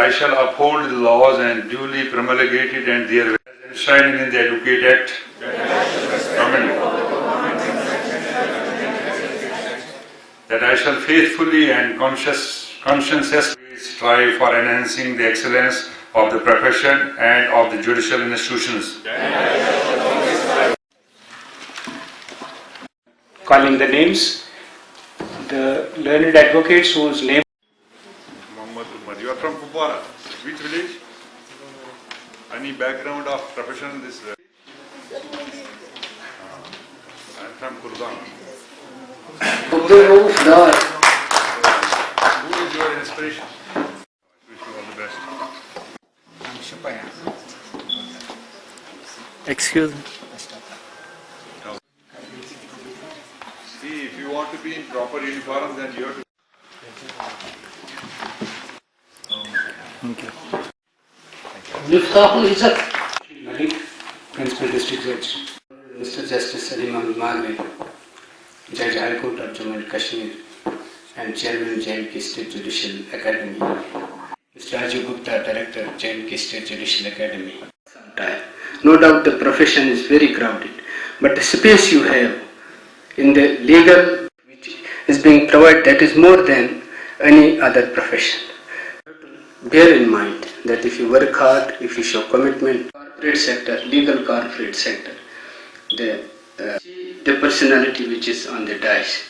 I shall uphold the laws and duly promulgated and their enshrined in the Advocate Act. That I shall faithfully and conscientiously strive for enhancing the excellence of the profession and of the judicial institutions. Calling the names, the learned advocates whose name. Muhammad Umar, you are from Kupwara. Which village? Any background of profession in this? I am from Kurdan. Who is your inspiration? Wish you all the best. Excuse me. See, if you want to be in proper uniform, then you have to. Thank you. Miftahul Izzat Malik, Principal District Judge. Mr. Justice Salim Ahmed Magri, Judge High Court of Jammu and Kashmir and Chairman J&K State Judicial Academy. Mr. Raju Gupta, Director J&K State Judicial Academy. No doubt the profession is very crowded, but the space you have in the legal which is being provided, that is more than any other profession. Bear in mind that if you work hard, if you show commitment, corporate sector, legal corporate sector, the personality which is on the dice.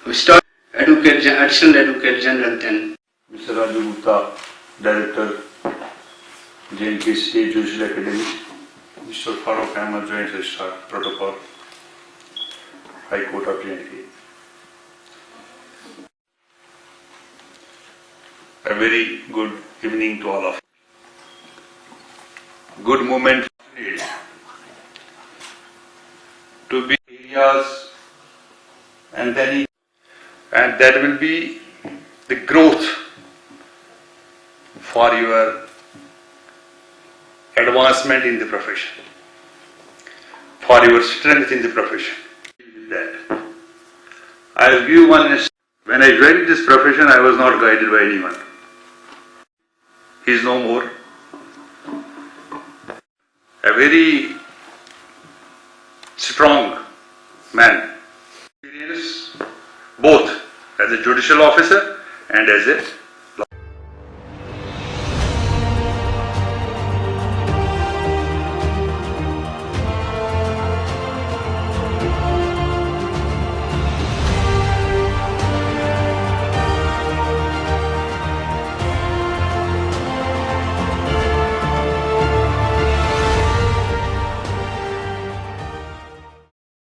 We start Additional Advocate General then. Mr. Raju Gupta, Director, J&K State Judicial Academy. Mr. Farooq Ahmed, Joint Registrar, Protocol, High Court of J&K. A very good evening to all of you. Good moment to be areas and that will be the growth for your advancement in the profession, for your strength in the profession. That I will give one. When I joined this profession, I was not guided by anyone. He is no more. A very strong man. Experience both as a judicial officer and as a